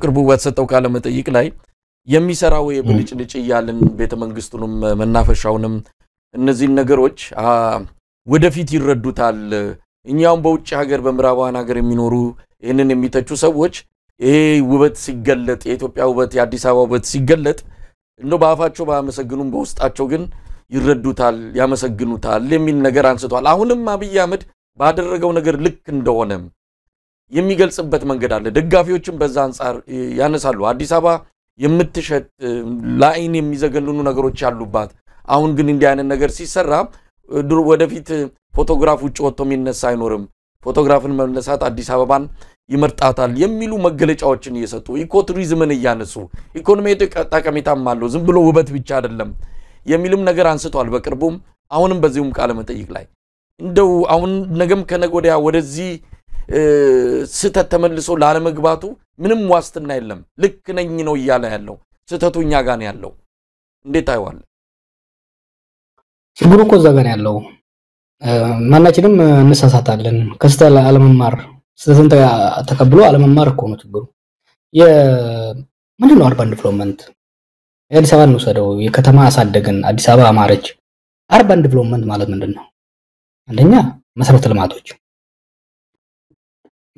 በቅርቡ ወተሰጠው ካለ መጠይቅ ላይ የሚሰራው የብልጭልጭ ይያልን ቤተ መንግስቱንም መናፈሻውንም እነዚህ ነገሮች ወደፊት ይረዱታል እኛውን በውጭ ሀገር በመራባን ሀገር የሚኖሩ ይሄንን የሚተቹ ሰዎች ይሄ ውበት ሲገለጥ የኢትዮጵያ ውበት የአዲስ አበባ ውበት ሲገለጥ እንዶ ባፋቸው ባመሰግኑም በውስጣቸው ግን ይረዱታል ያመሰግኑታል የሚል ነገር አንስቷል አሁንም አብይ አህመድ ባደረገው ነገር ልክ እንደሆነ የሚገልጽበት መንገድ አለ ደጋፊዎችም በዛ አንፃር ያነሳሉ አዲስ አበባ የምትሸጥ ላይን የሚዘገንኑ ነገሮች ያሉባት አሁን ግን እንዲህ አይነት ነገር ሲሰራ ወደፊት ፎቶግራፍ ውጭ ወጥቶ የሚነሳ አይኖርም ፎቶግራፍን መነሳት አዲስ አበባን ይመርጣታል የሚሉ መገለጫዎችን እየሰጡ ኢኮቱሪዝምን ያነሱ ኢኮኖሚያዊ ጠቀሜታም አለው ዝም ብሎ ውበት ብቻ አይደለም የሚልም ነገር አንስቷል በቅርቡም አሁንም በዚሁም ቃለ መጠይቅ ላይ እንደው አሁን ነገም ከነጎዲያ ወደዚህ ስተት ተመልሶ ላለመግባቱ ምንም ዋስትና የለም ልክ ነኝ ነው ይያለ ያለው ስተቱኛ ጋር ነው ያለው እንዴት አይዋል ችግሩ እኮ እዛ ጋር ያለው ማናችንም እንሳሳታለን ከስተላ አለመማር ስለሰንተ ተቀብሎ አለመማር እኮ ነው ችግሩ ምንድነው አርባን ዲቨሎፕመንት የአዲስ አበባ ነው ሰደው የከተማ አሳደገን አዲስ አበባ አማረች አርባን ዲቨሎፕመንት ማለት ምንድነው አንደኛ መሰረተ ልማቶች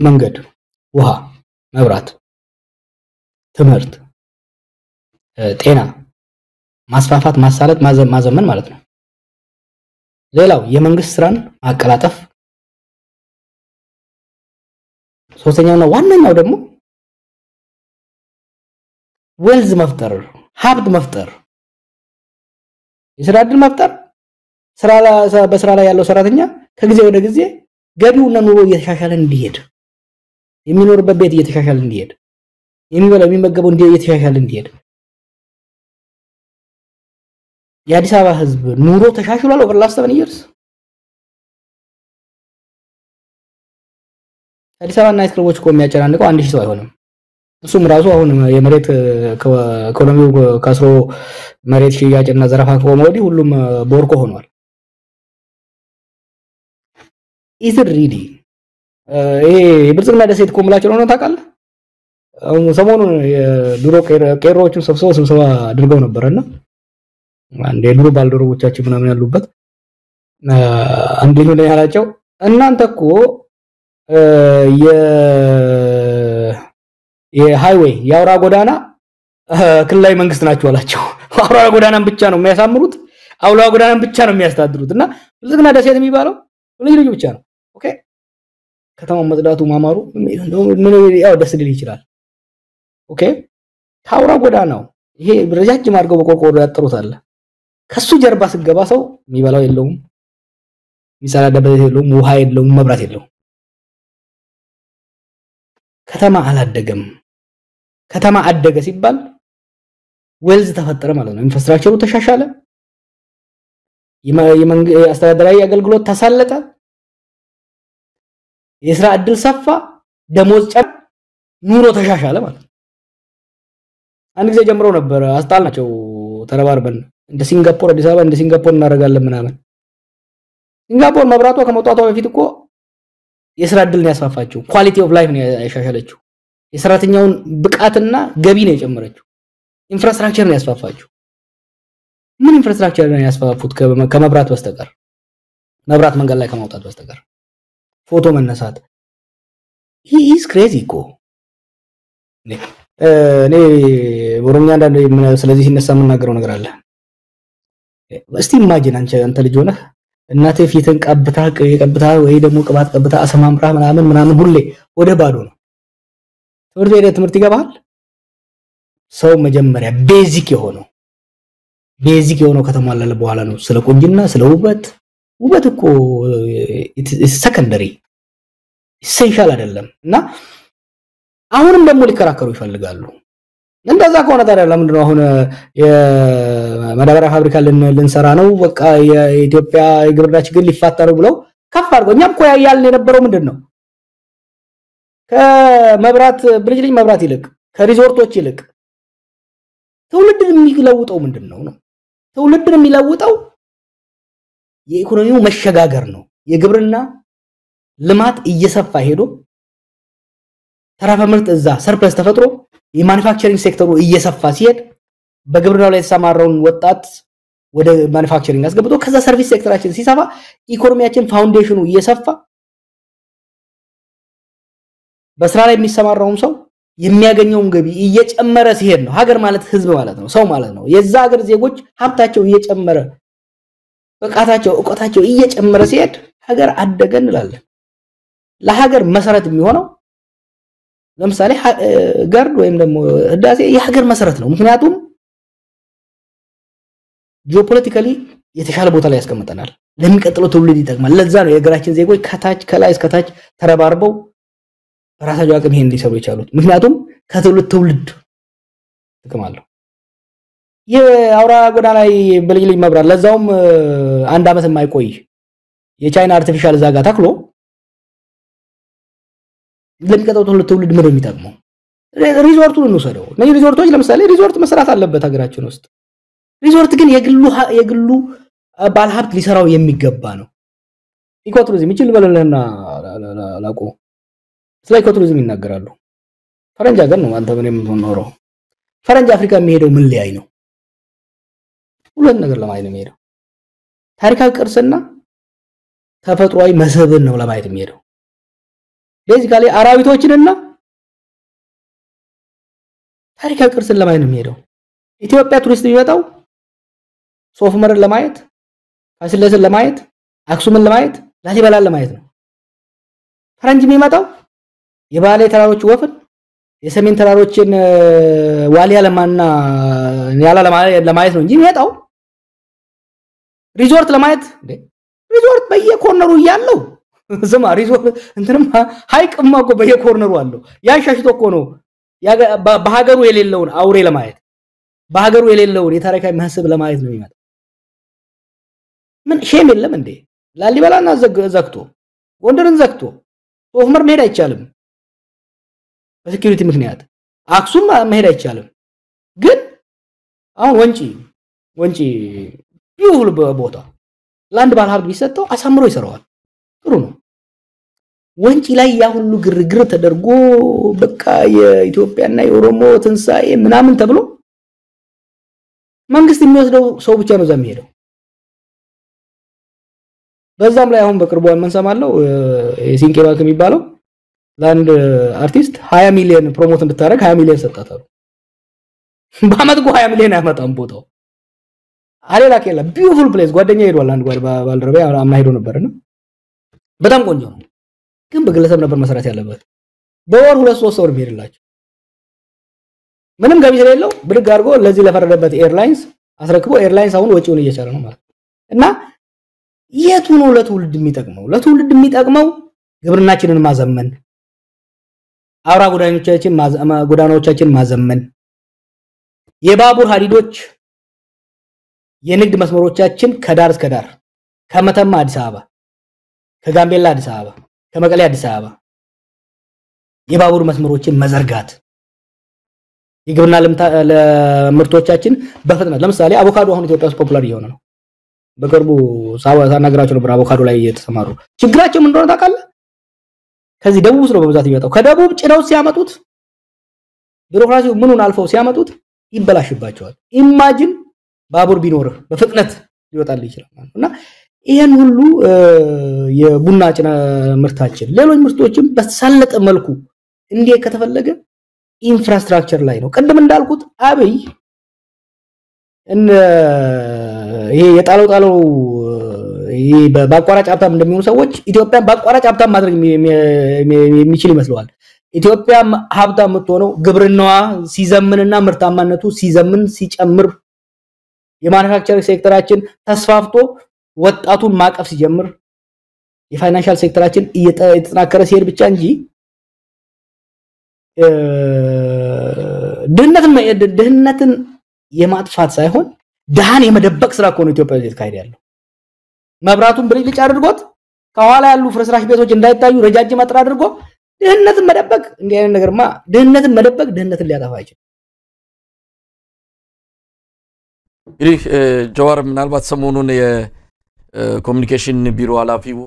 መንገድ ውሃ መብራት ትምህርት ጤና ማስፋፋት ማሳለጥ ማዘመን ማለት ነው ሌላው የመንግስት ስራን ማቀላጠፍ ሶስተኛውና ዋናው ደግሞ ዌልዝ መፍጠር ሀብት መፍጠር የስራ ዕድል መፍጠር በስራ ላይ ያለው ሰራተኛ ከጊዜ ወደ ጊዜ ገቢውና ኑሮ እየተሻሻለ እንዲሄድ የሚኖርበት ቤት እየተሻሻለ እንዲሄድ የሚበላው የሚመገበው እየተሻሻለ እንዲሄድ የአዲስ አበባ ህዝብ ኑሮ ተሻሽሏል over last 7 years አዲስ አበባ ናይት ክለቦች እኮ የሚያጨናንቀው 1000 ሰው አይሆንም እሱም ራሱ አሁን የመሬት ኢኮኖሚው ካስሮ መሬት ሽያጭና ዘረፋ ቆሞ ወዲህ ሁሉም ቦርኮ ሆኗል is it really የብልጽግና ደሴት ኮምላቸው ነው ታውቃለህ አሁን ሰሞኑን የዱሮ ቄሮዎችን ስብሰባ አድርገው ነበርና አንዴ ዱሮ ባልደረቦቻችን ምናምን ያሉበት አንድ ልጅ ነው ያላቸው እናንተ እኮ የሃይዌይ ያውራ ጎዳና ክልላዊ መንግስት ናቸው አላቸው አውራ ጎዳናን ብቻ ነው የሚያሳምሩት አውራ ጎዳናን ብቻ ነው የሚያስተዳድሩትና ብልጽግና ደሴት የሚባለው ልጅ ብቻ ነው ኦኬ ከተማው መጽዳቱ ማማሩ ምን ያው ደስ ሊል ይችላል ኦኬ ታውራ ጎዳናው ይሄ ረጃጅም አድርገው በቆርቆሮ ያጠሩታል ከሱ ጀርባ ሲገባ ሰው የሚበላው የለውም የሚሰራደበት የለውም ውሃ የለውም መብራት የለውም ከተማ አላደገም ከተማ አደገ ሲባል ዌልዝ ተፈጠረ ማለት ነው ኢንፍራስትራክቸሩ ተሻሻለ አስተዳደራዊ አገልግሎት ተሳለጠ የስራ ዕድል ሰፋ ደሞዝ ጨመረ ኑሮ ተሻሻለ ማለት አንድ ጊዜ ጀምሮ ነበር አስጣልናቸው ተረባርበን እንደ ሲንጋፖር አዲስ አበባ እንደ ሲንጋፖር እናረጋለን ምናምን ሲንጋፖር መብራቷ ከመውጣቷ በፊት እኮ የስራ ዕድልን ያስፋፋቸው ኳሊቲ ኦፍ ላይፍ ነው ያሻሻለችው የሰራተኛውን ብቃትና ገቢ ነው የጨመረችው ኢንፍራስትራክቸር ነው ያስፋፋቸው ምን ኢንፍራስትራክቸር ነው ያስፋፋፉት ከመብራት በስተቀር መብራት መንገድ ላይ ከማውጣት በስተቀር ፎቶ መነሳት he is crazy እኮ እኔ ወሮኛ እንዳለ ስለዚህ ሲነሳ የምናገረው ነገር አለ እስቲ ኢማጂን አንተ ልጅ ሆነህ እናቴ ፊትን ቀብታ ወይ ደግሞ ቅባት ቀብታ አሰማምራ ምናምን ሁሌ ወደ ባዶ ነው ትምህርት ይገባል ሰው መጀመሪያ ቤዚክ የሆነው ከተሟላለ በኋላ ነው ስለ ቁንጅና ስለ ውበት እኮ ሰከንደሪ ኢሴንሻል አይደለም እና አሁንም ደግሞ ሊከራከሩ ይፈልጋሉ እንደዛ ከሆነ ታዲያ ለምንድን ነው አሁን የማዳበሪያ ፋብሪካ ልንሰራ ነው በቃ የኢትዮጵያ የግብርና ችግር ሊፋታ ነው ብለው ከፍ አድርገው እኛም እኮ ያያልን የነበረው ምንድነው ከመብራት ብልጭልጭ መብራት ይልቅ ከሪዞርቶች ይልቅ ትውልድን የሚለውጠው ምንድነው ነው ትውልድን የሚለውጠው የኢኮኖሚው መሸጋገር ነው የግብርና ልማት እየሰፋ ሄዶ ተራፈ ምርት እዛ ሰርፕለስ ተፈጥሮ የማኑፋክቸሪንግ ሴክተሩ እየሰፋ ሲሄድ በግብርናው ላይ የተሰማራውን ወጣት ወደ ማኑፋክቸሪንግ አስገብቶ ከዛ ሰርቪስ ሴክተራችን ሲሰፋ ኢኮኖሚያችን ፋውንዴሽኑ እየሰፋ በስራ ላይ የሚሰማራው ሰው የሚያገኘውን ገቢ እየጨመረ ሲሄድ ነው ሀገር ማለት ህዝብ ማለት ነው ሰው ማለት ነው የዛ ሀገር ዜጎች ሀብታቸው እየጨመረ በቃታቸው እቆታቸው እየጨመረ ሲሄድ ሀገር አደገ እንላለን ለሀገር መሰረት የሚሆነው ለምሳሌ ገርድ ወይም ደግሞ ህዳሴ የሀገር መሰረት ነው ምክንያቱም ጂኦፖለቲካሊ የተሻለ ቦታ ላይ ያስቀምጠናል ለሚቀጥለው ትውልድ ይጠቅማል ለዛ ነው የሀገራችን ዜጎች ከታች ከላይ እስከ ታች ተረባርበው ራሳቸው አቅም ይሄን ሊሰሩ ይቻሉት ምክንያቱም ከትውልድ ትውልድ ተከማለው የአውራ ጎዳና ላይ በልጅልኝ መብራት ለዛውም አንድ አመት የማይቆይ የቻይና አርቲፊሻል ዛጋ ተክሎ ለሚቀጥለው ትውልድ ምን የሚጠቅመው ሪዞርቱን እንወሰደው እነዚህ ሪዞርቶች ለምሳሌ ሪዞርት መስራት አለበት ሀገራችን ውስጥ ሪዞርት ግን የግሉ ባለሀብት ሊሰራው የሚገባ ነው ኢኮቱሪዝም ይችል በለለና ላቆ ስለ ኢኮቱሪዝም ይናገራሉ ፈረንጅ ሀገር ነው አንተ ምን የምትኖረው ፈረንጅ አፍሪካ የሚሄደው ምን ሊያይ ነው ሁለት ነገር ለማየት ነው የሚሄደው ታሪካዊ ቅርስና ተፈጥሯዊ መስህብን ነው ለማየት የሚሄደው ቤዚካሊ አራዊቶችንና ታሪካዊ ቅርስን ለማየት ነው የሚሄደው ኢትዮጵያ ቱሪስት የሚመጣው ሶፍ ዑመርን ለማየት ፋሲለደስን ለማየት አክሱምን ለማየት ላሊበላን ለማየት ነው ፈረንጅ የሚመጣው የባሌ ተራሮች ወፍን የሰሜን ተራሮችን ዋሊያ ለማና ያላ ለማየት ነው እንጂ የሚመጣው ሪዞርት ለማየት ሪዞርት በየኮርነሩ ያለው ዝማ ሪዞርት እንትንም ሃይቅማ እኮ በየኮርነሩ አለው ያሻሽቶ እኮ ነው በሀገሩ የሌለውን አውሬ ለማየት በሀገሩ የሌለውን የታሪካዊ መስህብ ለማየት ነው የሚመጣው ምን ሼም የለም እንዴ ላሊበላና ዘግቶ ጎንደርን ዘግቶ ሶፍ ዑመር መሄድ አይቻልም በሴኩሪቲ ምክንያት አክሱም መሄድ አይቻልም ግን አሁን ወንጪ ቢውል ቦታ ላንድ ባለሀብት ቢሰጠው አሳምሮ ይሰራዋል ጥሩ ነው ወንጪ ላይ ያ ሁሉ ግርግር ተደርጎ በቃ የኢትዮጵያና የኦሮሞ ትንሳኤ ምናምን ተብሎ መንግስት የሚወስደው ሰው ብቻ ነው እዛም ሄደው በዛም ላይ አሁን በቅርቡ አንሰማለው የሲንቄ ባንክ የሚባለው ለአንድ አርቲስት 20 ሚሊዮን ፕሮሞት እንድታረግ 20 ሚሊዮን ሰጣታሉ በአመት 20 ሚሊዮን ያመጣም ቦታው አሌላ ከላ ቢዩቲፉል ፕሌስ ጓደኛ ሄዷል አንድ ባልደረባ አምና ሄዶ ነበርና በጣም ቆንጆ ነው ግን በግለሰብ ነበር መስራት ያለበት በወር 2-3 ወር ቢሄድላችሁ ምንም ገቢ ስለሌለው ብድግ አድርጎ ለዚህ ለፈረደበት ኤርላይንስ አስረክቦ ኤርላይንስ አሁን ወጪውን እየቻለ ነው ማለት እና የቱ ነው ለትውልድ የሚጠቅመው ግብርናችንን ማዘመን አውራ ጎዳናዎቻችን ማዘመን የባቡር ሀዲዶች የንግድ መስመሮቻችን ከዳር እስከ ዳር ከመተማ አዲስ አበባ ከጋምቤላ አዲስ አበባ ከመቀሌ አዲስ አበባ የባቡር መስመሮችን መዘርጋት የግብርና ለምርቶቻችን በፍጥነት ለምሳሌ አቮካዶ አሁን ኢትዮጵያ ውስጥ ፖፑላር እየሆነ ነው በቅርቡ ሳናግራቸው ነበር አቮካዶ ላይ እየተሰማሩ ችግራቸው ምን እንደሆነ ታውቃለህ ከዚህ ደቡብ ውስጥ ነው በብዛት የሚመጣው ከደቡብ ጭነው ሲያመጡት ቢሮክራሲው ምኑን አልፈው ሲያመጡት ይበላሽባቸዋል ኢማጂን ባቡር ቢኖር በፍጥነት ሊወጣል ይችላል እና ይሄን ሁሉ የቡና ጭነ ምርታችን ሌሎች ምርቶችም በተሳለጠ መልኩ እንዴ ከተፈለገ ኢንፍራስትራክቸር ላይ ነው ቀደም እንዳልኩት አብይ ይሄ የጣለው ይሄ በአቋራጭ ሀብታም እንደሚሆኑ ሰዎች ኢትዮጵያን በአቋራጭ ሀብታም ማድረግ የሚችል ይመስላል ኢትዮጵያ ሀብታም የምትሆነው ግብርናዋ ሲዘምንና ምርታማነቱ ሲጨምር የማኑፋክቸሪንግ ሴክተራችን ተስፋፍቶ ወጣቱን ማቀፍ ሲጀምር የፋይናንሻል ሴክተራችን እየተጠናከረ ሲሄድ ብቻ እንጂ ድህነትን የማጥፋት ሳይሆን ደሃን የመደበቅ ስራ እኮ ነው ኢትዮጵያ እየተካሄደ ያለው መብራቱን ብልጭ አድርጎት ከኋላ ያሉ ፍርስራሽ ቤቶች እንዳይታዩ ረጃጅም አጥር አድርጎ ድህነትን መደበቅ እንዲህ አይነት ነገርማ ድህነትን መደበቅ ድህነትን ሊያጠፋ አይችልም እንግዲህ ጀዋር ምናልባት ሰሞኑን የኮሙኒኬሽን ቢሮ ኃላፊው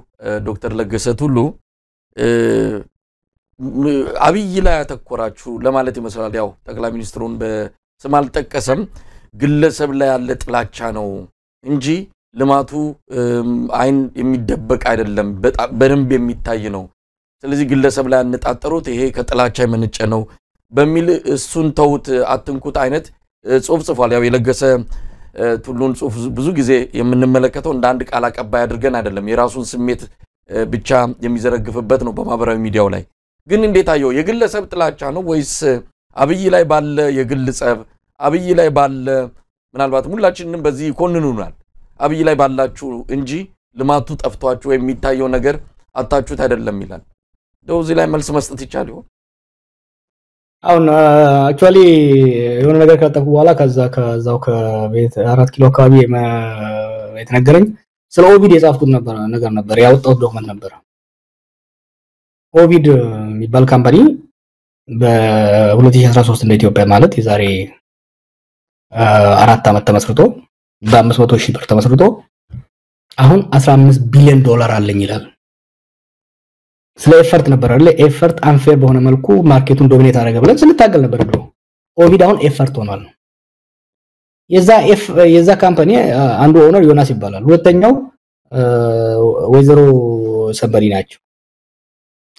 ዶክተር ለገሰ ቱሉ አብይ ላይ አተኮራችሁ ለማለት ይመስላል ያው ጠቅላይ ሚኒስትሩን በስም አልጠቀሰም ግለሰብ ላይ ያለ ጥላቻ ነው እንጂ ልማቱ አይን የሚደበቅ አይደለም በደንብ የሚታይ ነው ስለዚህ ግለሰብ ላይ አንጣጣሩት ይሄ ከጥላቻ የመነጨ ነው በሚል እሱን ተውት አትንኩት አይነት ጽሁፍ ጽፏል ያው የለገሰ ቱሉን ጽሁፍ ብዙ ጊዜ የምንመለከተው እንደ አንድ ቃል አቀባይ አድርገን አይደለም የራሱን ስሜት ብቻ የሚዘረግፍበት ነው በማህበራዊ ሚዲያው ላይ ግን እንዴት አየው የግለሰብ ጥላቻ ነው ወይስ አብይ ላይ ባለ የግል ጸብ አብይ ላይ ባለ ምናልባት ሁላችንንም በዚህ ይኮንኑናል አብይ ላይ ባላችሁ እንጂ ልማቱ ጠፍቷችሁ የሚታየው ነገር አጣችሁት አይደለም ይላል ደውዚ ላይ መልስ መስጠት ይቻል ይሆን አሁን አክቹአሊ የሆነ ነገር ከተጠቁ በኋላ ከዛው ከቤት 4 ኪሎ አካባቢ የተነገረኝ ስለ ኦቪድ የጻፍኩት ነገር ነበር ያወጣው ዶክመንት ነበር ኦቪድ የሚባል ካምፓኒ በ2013 እንደ ኢትዮጵያ ማለት የዛሬ 4 አመት ተመስርቶ በ500,000 ብር ተመስርቶ አሁን 15 ቢሊዮን ዶላር አለኝ ይላል ስለ ኤፈርት ነበር አይደል ኤፈርት አንፌር በሆነ መልኩ ማርኬቱን ዶሚኔት አደረገ ብለን ስንታገል ነበር ድሮ ኦቪድ አሁን ኤፈርት ሆኗል የዛ ካምፓኒ አንዱ ኦነር ዮናስ ይባላል ሁለተኛው ወይዘሮ ሰበሪ ናቸው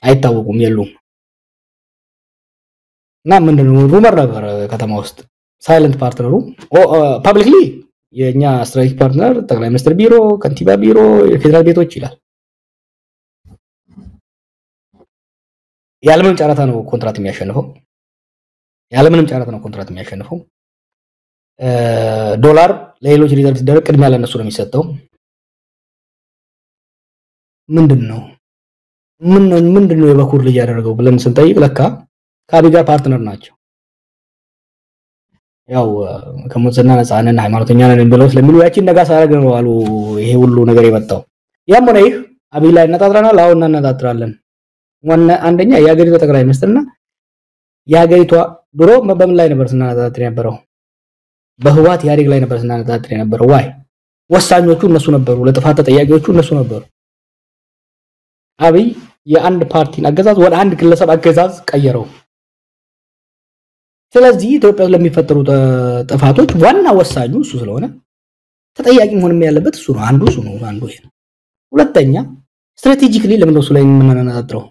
አይታወቁም የሉም እና ምንድነው ሩመር ነበር ከተማ ውስጥ ሳይለንት ፓርትነሩ ፐብሊክሊ የኛ ስትራቴጂክ ፓርትነር ጠቅላይ ሚኒስትር ቢሮ ከንቲባ ቢሮ የፌደራል ቤቶች ይላል ያለምንም ጨረታ ነው ኮንትራክት የሚያሸንፈው ዶላር ለሌሎች ሪዘርቭ ሲደረግ ቅድሚያ ለነሱ ነው የሚሰጠው ምንድነው የበኩር ልጅ ያደረገው ብለን ስንጠይቅ ለካ ከአብይ ጋር ፓርትነር ናቸው ያው ከሙስና ነፃነን ሃይማኖተኛ ነን ብለው ስለሚሉ ያቺን ነጋስ አረግ ነው አሉ ይሄ ሁሉ ነገር የመጣው ያም ሆነ ይህ አብይ ላይ እናጣጥራናል አሁን እናጣጥራለን ዋና አንደኛ የሀገሪቱ ጠቅላይ ሚኒስትርና የሀገሪቷ ድሮ በምን ላይ ነበር ስናጣጥር የነበረው በህዋት ያሪግ ላይ ነበር ስናጣጥር የነበረው ዋይ ወሳኞቹ እነሱ ነበሩ ለጥፋት ተጠያቂዎቹ እነሱ ነበሩ አብይ የአንድ ፓርቲን አገዛዝ ወደ አንድ ግለሰብ አገዛዝ ቀየረው ስለዚህ ኢትዮጵያ ለሚፈጠሩ ጥፋቶች ዋና ወሳኙ እሱ ስለሆነ ተጠያቂ መሆንም ያለበት እሱ ነው አንዱ ይሄ ሁለተኛ ስትራቴጂካሊ ለምን ነው ላይ የምንናጣጥረው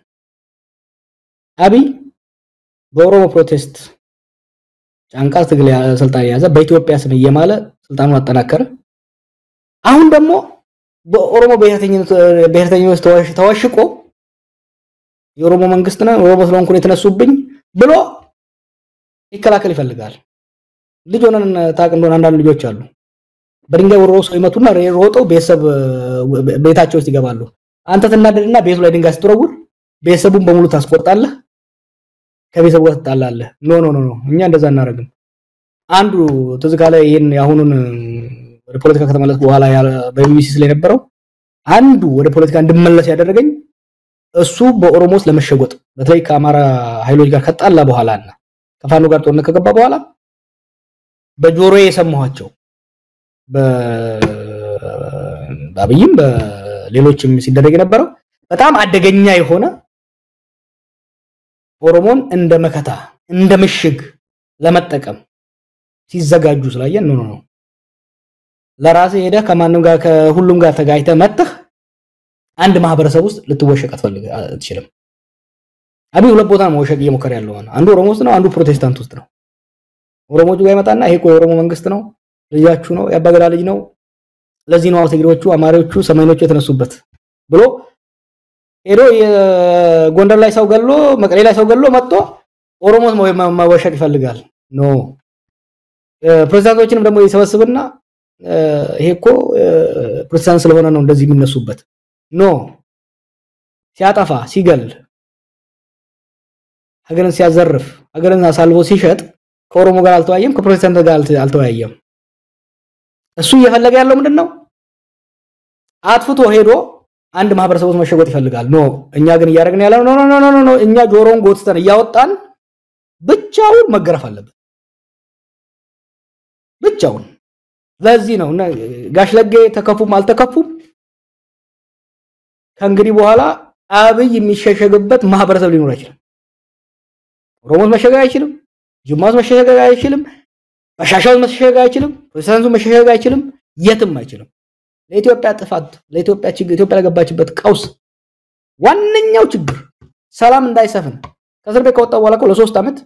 አብይ በኦሮሞ ፕሮቴስት ጫንቃ ትግል ስልጣን ያዘ በኢትዮጵያ ስም እየማለ ስልጣኑን አጠናከረ አሁን ደግሞ በኦሮሞ ብሔርተኝነት ተዋሽቆ የኦሮሞ መንግስትና ኦሮሞ ስለሆንኩ የተነሱብኝ ብሎ ይከላከል ይፈልጋል ልጅ ሆነን ታቅ እንደሆነ አንዳንድ ልጆች አሉ በድንጋይ ወሮ ሰው ይመቱና ሮጠው ቤታቸው ውስጥ ይገባሉ አንተ ተናደድና ቤቱ ላይ ድንጋይ ስትወረውር ቤተሰቡን በሙሉ ታስቆጣለህ ከቤተሰቡ ጋር ተጣላለህ ኖ እኛ እንደዛ እናረግም አንዱ ተዝጋለ ይሄን ያሁኑን ወደ ፖለቲካ ከተመለስ በኋላ በቢቢሲ ስለነበረው አንዱ ወደ ፖለቲካ እንድመለስ ያደረገኝ እሱ በኦሮሞስ ለመሸጎጥ በተለይ ከአማራ ኃይሎች ጋር ከጣላ በኋላና ከፋኖ ጋር ጦርነት ከገባ በኋላ በጆሮዬ የሰማኋቸው በአብይም በሌሎችም ሲደረግ የነበረው በጣም አደገኛ የሆነ ኦሮሞን እንደ መከታ እንደ ምሽግ ለመጠቀም ሲዘጋጁ ስላየን ነው ለራሴ ሄደ ከማንም ጋር ከሁሉም ጋር ተጋይተ መጥተህ አንድ ማህበረሰብ ውስጥ ልትወሸቅ አትችልም አብይ ሁለት ቦታ ነው ወሸቅ እየሞከረ ያለው አንዱ ኦሮሞ ውስጥ ነው አንዱ ፕሮቴስታንት ውስጥ ነው ኦሮሞቹ ጋር ይመጣና ይሄ የኦሮሞ መንግስት ነው ልጃችሁ ነው ያባገዳ ልጅ ነው ለዚህ ነው ትግሬዎቹ አማሪዎቹ ሰማይኖቹ የተነሱበት ብሎ ሄዶ የጎንደር ላይ ሰው ገሎ መቀሌ ላይ ሰው ገሎ መጥቶ ኦሮሞስ ማወሸቅ ይፈልጋል ኖ ፕሬዝዳንቶችንም ደግሞ ይሰበስብና ይሄ እኮ ፕሬዝዳንት ስለሆነ ነው እንደዚህ የሚነሱበት ኖ ሲያጠፋ ሲገል ሀገርን ሲያዘርፍ ሀገርን አሳልፎ ሲሸጥ ከኦሮሞ ጋር አልተወያየም ከፕሮቴስታንት ጋር አልተወያየም እሱ እየፈለገ ያለው ምንድነው አጥፍቶ ሄዶ አንድ ማህበረሰብ ውስጥ መሸጎጥ ይፈልጋል ኖ እኛ ግን ያረግን ያለው ኖ እኛ ጆሮን ጎትተን ያወጣን ብቻውን መገረፍ አለበት ብቻውን ለዚህ ነው ጋሽ ለጌ ተከፉም አልተከፉም ከእንግዲህ በኋላ አብይ የሚሸሸግበት ማህበረሰብ ሊኖር ይችላል ኦሮሞስ መሸጋገር አይችልም ጅማስ መሸጋገር አይችልም በሻሻው መሸጋገር አይችልም ፕሬዝዳንቱ መሸጋገር አይችልም የትም አይችልም ለኢትዮጵያ ጥፋት ለኢትዮጵያ ችግር ኢትዮጵያ ለገባችበት ቀውስ ዋነኛው ችግር ሰላም እንዳይሰፍን ከእስር ቤት ከወጣ በኋላ ለ3 አመት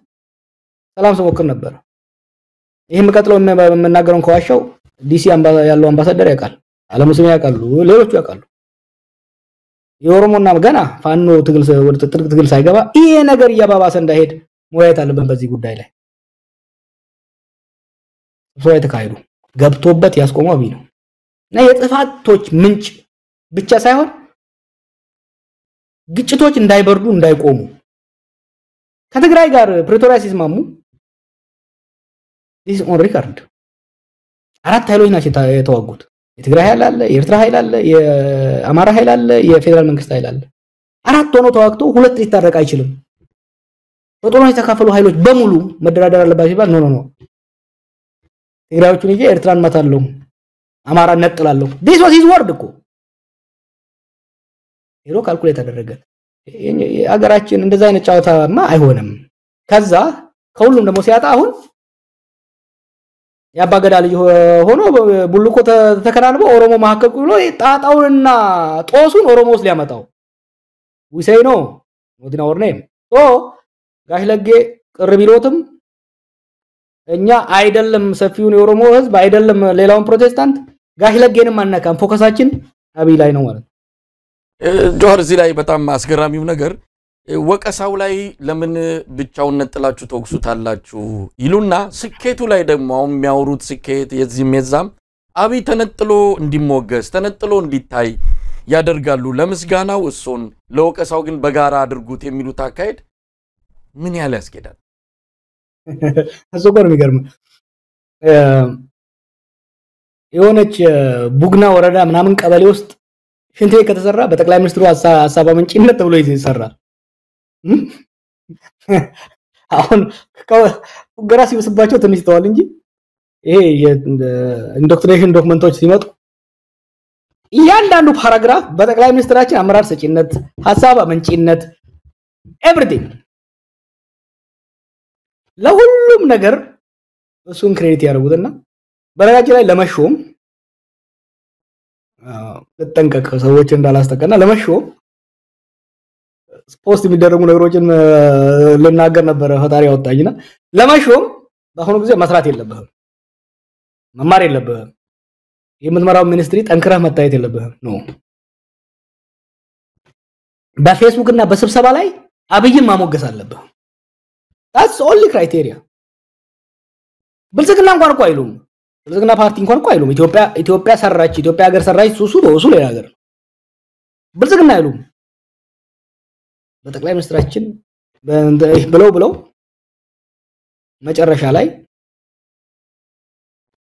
ሰላም ሰሞክር ነበር ይሄ መቀጥለው የምናገረውን ከዋሻው ዲሲ ያለው አምባሳደር ያውቃል አለሙስሊም ያውቃሉ ሌሎቹ ያውቃሉ የኦሮሞና ገና ፋኖ ትግል ወደ ትግል ሳይገባ ይሄ ነገር እያባባሰ እንዳይሄድ ሞያት አለብን በዚህ ጉዳይ ላይ ሰው የተካሄዱ ገብቶበት ያስቆመው አብይ ነው እና የጥፋቶች ምንጭ ብቻ ሳይሆን ግጭቶች እንዳይበርዱ እንዳይቆሙ ከትግራይ ጋር ፕሪቶሪያ ሲስማሙ this on record አራት ኃይሎች ናቸው የተዋጉት የትግራይ ኃይል አለ የኤርትራ ኃይል አለ የአማራ ኃይል አለ የፌደራል መንግስት ኃይል አለ አራት ሆኖ ተዋግቶ ሁለት ሊታረቅ አይችልም በጦርነት የተካፈሉ ኃይሎች በሙሉ መደራደር አለባቸው ይባል ኖ ትግራዮቹን ይዤ ኤርትራን መታለው አማራ ነጥላለሁ this was his word እኮ ሄሮ ካልኩሌት አደረገ አገራችን እንደዛ አይነት ጫውታማ አይሆንም ከዛ ከሁሉም ደግሞ ሲያጣ አሁን ያባገዳ ልጅ ሆኖ ቡልቆ ተከናንቦ ኦሮሞ ማከኩ ብሎ ጣጣውንና ጦሱን ኦሮሞስ ሊያመጣው we say no not in our name so ጋሽ ለጌ ቅር ቢሎትም እኛ አይደለም ሰፊውን የኦሮሞ ህዝብ አይደለም ሌላውን ፕሮቴስታንት ጋሽ ለጌንም አናካም ፎከሳችን አብይ ላይ ነው ማለት ጆር እዚህ ላይ በጣም አስገራሚው ነገር ወቀሳው ላይ ለምን ብቻውን ነጥላችሁ ተወክሱታላችሁ ይሉና ስኬቱ ላይ ደግሞ የሚያወሩት ስኬት የዚህም የዛም አብይ ተነጥሎ እንዲሞገስ ተነጥሎ እንዲታይ ያደርጋሉ ለምስጋናው እሱን ለወቀሳው ግን በጋራ አድርጉት የሚሉት አካሄድ ምን ያህል ያስኬዳል አሶቆር የሚገርም የሆነች ቡግና ወረዳ ምናምን ቀበሌ ውስጥ ሽንት ቤት ከተሰራ በጠቅላይ ሚኒስትሩ ሐሳብ አመንጭነት ተብሎ ይሰራል አሁን ገራሲ ወስባቸው ትንሽ ተዋል እንጂ ይሄ የኢንዶክትሪኔሽን ዶክመንቶች ሲመጡ እያንዳንዱ ፓራግራፍ በጠቅላይ ሚኒስትራችን አመራር ሰጪነት ሐሳብ አመንጭነት ኤቭሪቲንግ ለሁሉም ነገር እሱን ክሬዲት ያደርጉትና በረጋጭ ላይ ለመሾም ተጠንቀቀ ሰዎች እንዳላስተቀና ለመሾም ፖስት የሚደረጉ ነገሮችን ለናገር ነበር ፈጣሪ ያወጣኝና ለመሾም በአሁኑ ጊዜ መስራት የለብህም መማር የለብህም የምትመራው ሚኒስትሪ ጠንክረህ መታየት የለብህም ነው በፌስቡክ እና በስብሰባ ላይ አብይን ማሞገስ አለብህ that's only criteria ብልጽግና እንኳን እኮ አይሉም ብልጽግና ፓርቲ እንኳን እኮ አይሉም ኢትዮጵያ ሰራች ኢትዮጵያ ሀገር ሰራች ሱሱ ሌላ ሀገር ብልጽግና አይሉም በጠቅላይ ሚኒስትራችን ብለው መጨረሻ ላይ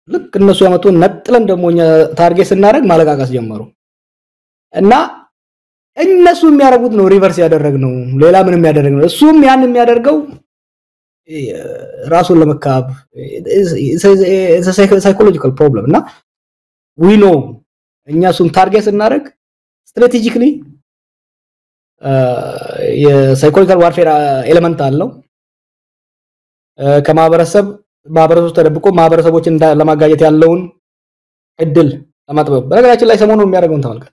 ልክ እነሱ ያመጡን ነጥለን ደሞኛ ታርጌት ስናደርግ ማለቃቀስ ጀመሩ እና እነሱ የሚያደርጉት ነው ሪቨርስ ያደረግነው ሌላ ምንም ያደረግነው እሱም ያን የሚያደርገው ራሱን ለመካብ it's a psychological problem እና we know እኛ እሱን ታርጌት ስናደርግ strategically የሳይኮሎጂካል ዋርፌር ኤሌመንት አለው ከማህበረሰብ ተደብቆ ማህበረሰቦችን ለማጋጨት ያለውን እድል ለማጥበብ በነገራችን ላይ ሰሞኑን የሚያደርገውን ተመልከት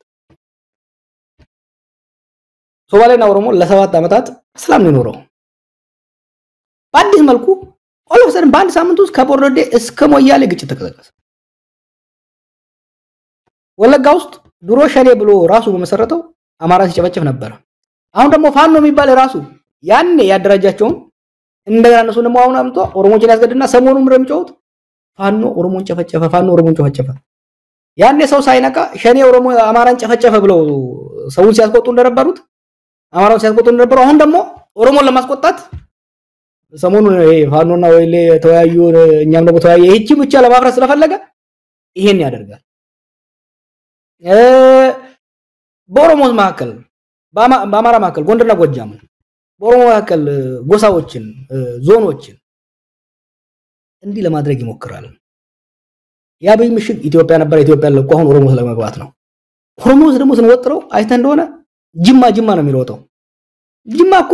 ሶማሌና ኦሮሞ ለ7 አመታት ሰላም ነው ኖረው በአዲስ መልኩ ኦሎፍሰን በአንድ ሳምንት ውስጥ ከቦርዶዴ እስከ ሞያሌ ግጭት ተቀሰቀሰ ወለጋ ውስጥ ድሮ ሸኔ ብሎ ራሱ በመሰረተው አማራ ሲጨፈጨፍ ነበር አሁን ደግሞ ፋኖ የሚባል ራሱ ያኔ ያደራጃቸውን እንደገና እነሱ ደግሞ አሁን አምጥቶ ኦሮሞችን ያስገድና ሰሞኑን ረምጮት ፋኖ ኦሮሞን ጨፈጨፈ ያኔ ሰው ሳይነቃ ሸኔ ኦሮሞ አማራን ጨፈጨፈ ብለው ሰውን ሲያስቆጡ እንደነበሩት አማራውን ሲያስቆጡ እንደነበሩ አሁን ደግሞ ኦሮሞን ለማስቆጣት ሰሞኑን ይሄ ፋኖና ወይሌ ተወያዩ እኛም ደግሞ ተወያየ ይህቺ ብቻ ለማፍረስ ስለፈለገ ይሄን ያደርጋል በኦሮሞስ መካከል በአማራ መካከል ጎንደርና ጎጃም በኦሮሞ መካከል ጎሳዎችን ዞኖችን እንዲህ ለማድረግ ይሞክራል ያበይ ምሽግ ኢትዮጵያ ነበር ኢትዮጵያ ለቆ አሁን ኦሮሞ ስለመግባት ነው ኦሮሞስ ደግሞ ስንወጥረው አይተ እንደሆነ ጅማ ነው የሚሮጠው ጅማ እኮ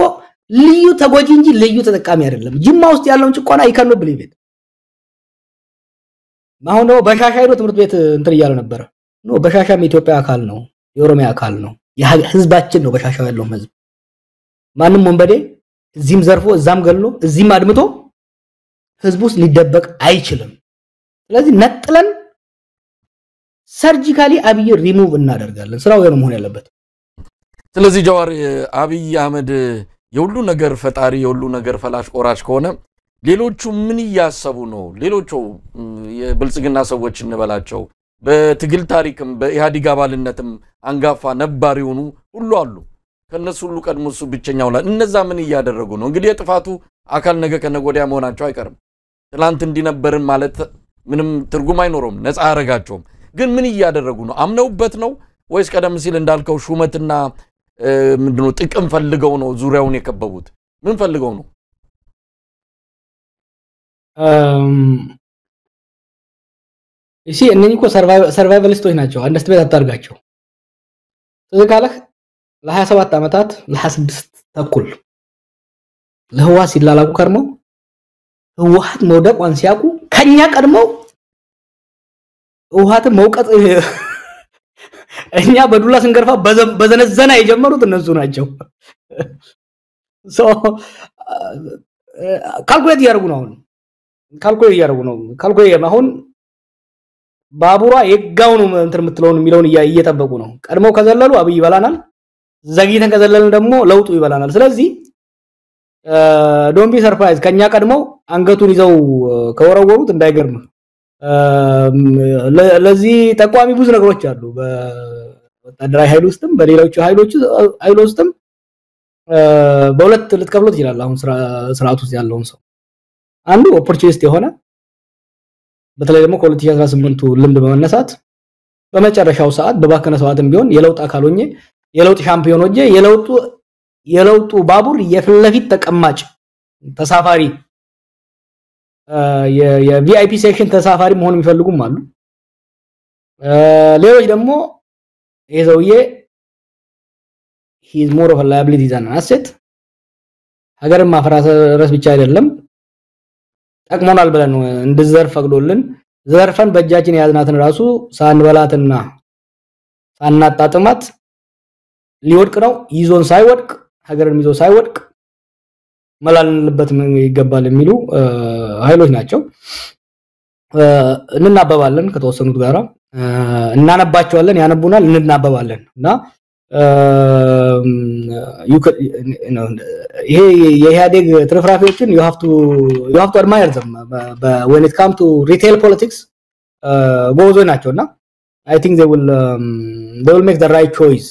ልዩ ተጎጂ እንጂ ልዩ ተጠቃሚ አይደለም ጅማ ውስጥ ያለውን ጭቆና ይከኑ ብሊቤት አሁን ነው በሻሻ ሄዶ ትምህርት ቤት እንትን ይያለ ነበር ነው በሻሻም ኢትዮጵያ አካል ነው የኦሮሚያ አካል ነው የህዝባችን ነው በሻሻው ያለው ህዝብ ማንንም ወንበዴ እዚህም ዘርፎ እዛም ገሎ እዚህም አድምቶ ህዝቡስ ሊደበቅ አይችልም ስለዚህ ነጥለን ሰርጂካሊ አብይ ሪሙቭ እናደርጋለን ስራው የሆነ መሆን ያለበት ስለዚህ ጃዋር አብይ አህመድ የሁሉ ነገር ፈጣሪ የሁሉ ነገር ፈላሽ ቆራጭ ከሆነ ሌሎቹ ምን ያያሰቡ ነው ሌሎቹ የብልጽግና ሰዎች እንበላቸው በትግል ታሪክም በኢሃዲግ አባልነትም አንጋፋ ነባር የሆኑ ሁሉ አሉ ከነሱ ሁሉ ቀድሞሱ ብቸኛው ላይ እነዛ ምን ያያደረጉ ነው እንግዲህ የጥፋቱ አካል ነገ ከነጎዲያ መሆናቸው አይቀርም ትላንት እንዲነበርን ማለት ምንም ትርጉም አይኖርም ነፃ ያረጋቸውም ግን ምን ያያደረጉ ነው አምነውበት ነው ወይስ ቀደም ሲል እንዳልከው ሹመትና ምንድነው ጥቅም ፈልገው ነው ዙሪያውን የከበቡት ምን ፈልገው ነው እሺ እነኚህ እኮ ሰርቫይቫሊስቶች ናቸው አንደርስታንድ አታርጋቸው ስለዚህ ለ27 አመታት ለ26 ተኩል ለህዋስ ይላላቁ ከርመው ህዋት መውደቋን ሲያቁ ከኛ ቀድመው ህዋት መውቀጥ እኛ በዱላ ስንገርፋ በዘነዘና የጀመሩት እነሱ ናቸው ሶ ካልኩሌት ያርጉ ነው ካልኩሌት አሁን ባቡራ የጋው ነው እንትን ምትለውን የሚለውን እየጠበቁ ነው ቀድመው ከዘለሉ አብይ ይበላናል ዘግይተን ከዘለልን ደግሞ ለውጡ ይበላናል ስለዚህ ዶንት ቢ ሰርፕራይዝ ከኛ ቀድመው አንገቱን ይዘው ከወረወሩት እንዳይገርም ለዚህ ተቋሚ ብዙ ነገሮች አሉ በወታደራዊ ኃይል ውስጥም በሌሎች ኃይሎች ውስጥም በሁለት ልትከፍሉት ይችላል አሁን ስርዓቱ ውስጥ ያለውን ሰው አንዱ ኦፖርቹኒስት የሆነ በተለይ ደግሞ ከ2018 ልምድ በመነሳት በመጨረሻው ሰዓት በባከነ ሰዓትም ቢሆን የለውጥ አካል ሆኜ የለውጥ ሻምፒዮን ሆኜ የለውጡ ባቡር የፍለፊት ተቀማጭ ተሳፋሪ የቪአይፒ ሴክሽን ተሳፋሪ መሆን የሚፈልጉም አሉ ሌሎች ደግሞ የዘውዬ he is more of a liability than an asset ሀገርን ማፈራረስ ብቻ አይደለም ጠቅሞናል ብለን እንድዘርፍ ፈቅዶልን ዘርፈን በእጃችን ያዝናትን ራሱ ሳንበላትና ሳናጣጥማት ሊወድቅ ነው ይዞን ሳይወድቅ ሀገርን ይዞ ሳይወድቅ መላልንበት ይገባል የሚሉ ኃይሎች ናቸው እንናበባለን ከተወሰኑት ጋራ እናነባቸዋለን ያነቡናል እንናበባለን እና ይሄ የኢህአዴግ ትርፍራፊዎችን you have to admire them when it comes to retail politics ጎዞ ናቸውና I think they will make the right choice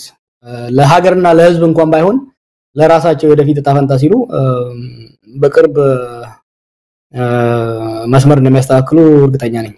ለሀገርና ለህዝብ እንኳን ባይሆን ለራሳቸው ወደፊት ተጣፈንታ ሲሉ በቅርብ መስመር እንደሚያስተካክሉ እርግጠኛ ነኝ